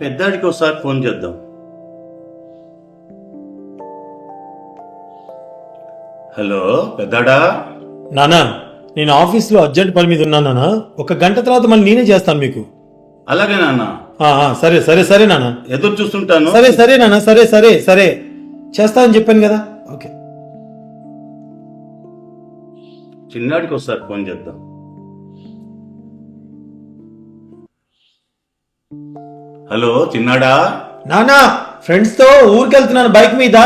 పెద్దాడికి ఒకసారి ఫోన్ చేద్దాం. హలో పెద్దాడా. నానా, నేను ఆఫీస్లో అర్జెంట్ పని మీద ఉన్నాను నానా. 1 గంట తర్వాత మళ్ళీ నేనే చేస్తాను మీకు. అలాగే నాన్న. సరే సరే సరే నానా, ఎదురు చూస్తుంటాను. సరే సరే నానా, సరే సరే సరే చేస్తానని చెప్పాను కదా. ఓకే. చిన్నాడికి ఒకసారి ఫోన్ చేద్దాం. హలో చిన్నాడా. నానా, ఫ్రెండ్స్ తో ఊరికి వెళ్తున్నాను బైక్ మీద.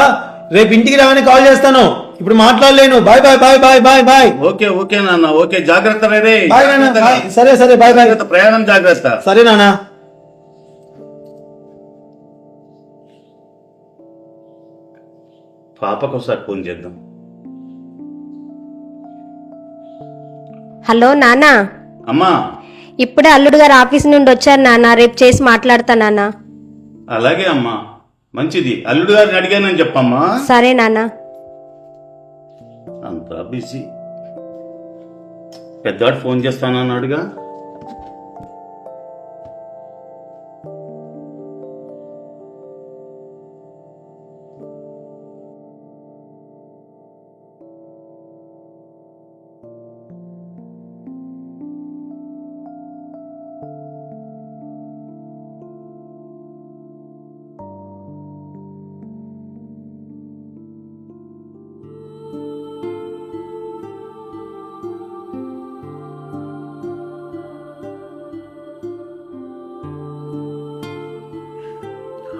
రేపు ఇంటికి రావని కాల్ చేస్తాను. ఇప్పుడు మాట్లాడలేను. Bye bye bye bye bye bye. Okay okay నాన్న. ఓకే, జాగ్రత్త రే. బాయ్ నానా, బాయ్. సరే సరే బాయ్ బాయ్. ప్రయాణం జాగ్రత్త. సరే నానా. పాపకు ఒకసారి ఫోన్ చేద్దాం. హలో నానా. అమ్మా, ఇప్పుడే అల్లుడు గారు ఆఫీస్ నుండి వచ్చారు నాన్న. రేపు చేసి మాట్లాడతా నాన్న. అలాగే అమ్మా, మంచిది. అల్లుడు గారిని అడిగానని చెప్పమ్మా. సరే నాన్న. అంతా బిజీ. పెద్దవాడు ఫోన్ చేస్తానన్నాడుగా.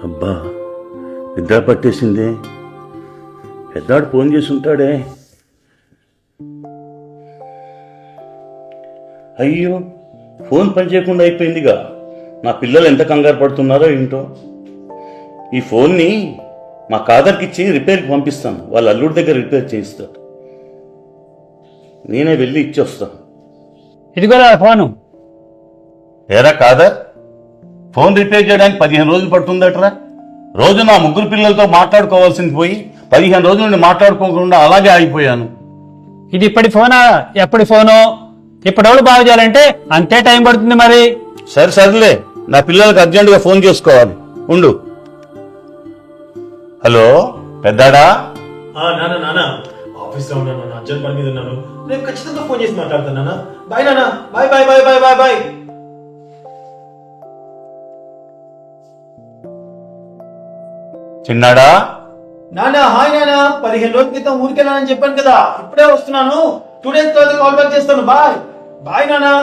అబ్బా, నిద్ర పట్టేసింది. పెద్దాడు ఫోన్ చేసి ఉంటాడే. అయ్యో, ఫోన్ పని చేయకుండా అయిపోయిందిగా. నా పిల్లలు ఎంత కంగారు పడుతున్నారో ఏంటో. ఈ ఫోన్ని మా కాదర్కి ఇచ్చి రిపేర్కి పంపిస్తాను. వాళ్ళ అల్లుడి దగ్గర రిపేర్ చేయిస్తాడు. నేనే వెళ్ళి ఇచ్చి వస్తాను. ఇదిగోరా ఫోను. ఏరా కాదర్, ఫోన్ రిపేర్ చేయడానికి 15 రోజులు పడుతుందట్రా. రోజు నా 3 పిల్లలతో మాట్లాడుకోవాల్సింది పోయి 15 రోజుల నుండి మాట్లాడుకోకుండా అలాగే ఆగిపోయాను. ఇది ఇప్పటి ఫోనా ఎప్పటి ఫోను? ఇప్పటివరకు బాగు చేయాలంటే అంతే టైం పడుతుంది మరి. సర్లే, నా పిల్లలకు అర్జెంటుగా ఫోన్ చేసుకోవాలి. ఉండు. హలో పెద్దాడా. నానా నానా, ఆఫీస్ లో ఉన్నాను నాన్న. అర్జెంట్ పని మీద ఉన్నాను. రేపు ఖచ్చితంగా ఫోన్ చేసి మాట్లాడతాను నాన్న. బాయ్ నానా. Bye bye bye bye bye bye. చిన్నాడా. నానా, హాయ్ నానా. 15 రోజుల క్రితం ఊరికి వెళ్ళానని చెప్పాను కదా. ఇప్పుడే వస్తున్నాను. 2 days తర్వాత కాల్ బ్యాక్ చేస్తాను. బాయ్ బాయ్ నానా.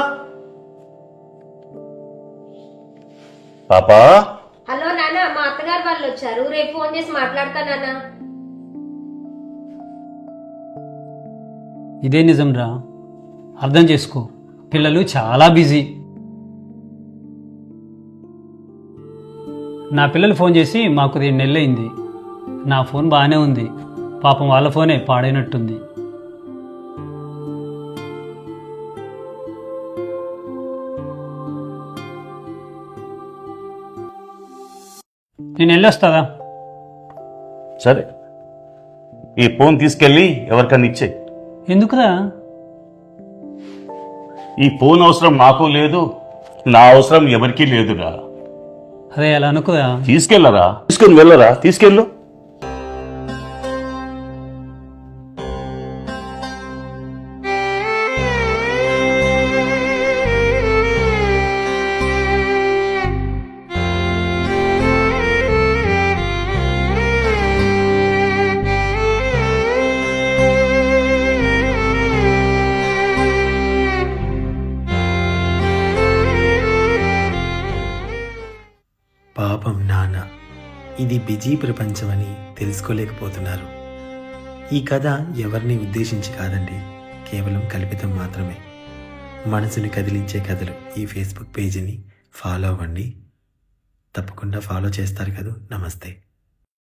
పాపా. హలో నాన్న, మా అత్తగారు వాళ్ళు వచ్చారు. రేపు ఫోన్ చేసి మాట్లాడతా నాన్న. ఇదే నిజం రా, అర్థం చేసుకో. పిల్లలు చాలా బిజీ. నా పిల్లలు ఫోన్ చేసి మాకు 2 నెలలైంది. నా ఫోన్ బాగానే ఉంది. పాపం వాళ్ళ ఫోనే పాడైనట్టుంది. నేను వెళ్ళొస్తాదా? సరే, ఈ ఫోన్ తీసుకెళ్ళి ఎవరికన్నా ఇచ్చే. ఎందుకురా? ఈ ఫోన్ అవసరం నాకు లేదు, నా అవసరం ఎవరికీ లేదురా. అరే అలా అనుకురా. తీసుకెళ్ళరా, తీసుకుని వెళ్ళరా, తీసుకెళ్ళు. పాపం నాన్న, ఇది బిజీ ప్రపంచమని తెలుసుకోలేకపోతున్నారు. ఈ కథ ఎవరిని ఉద్దేశించి కాదండి, కేవలం కల్పితం మాత్రమే. మనసుని కదిలించే కథలు ఈ ఫేస్బుక్ పేజీని ఫాలో అవ్వండి. తప్పకుండా ఫాలో చేస్తారు కదా. నమస్తే.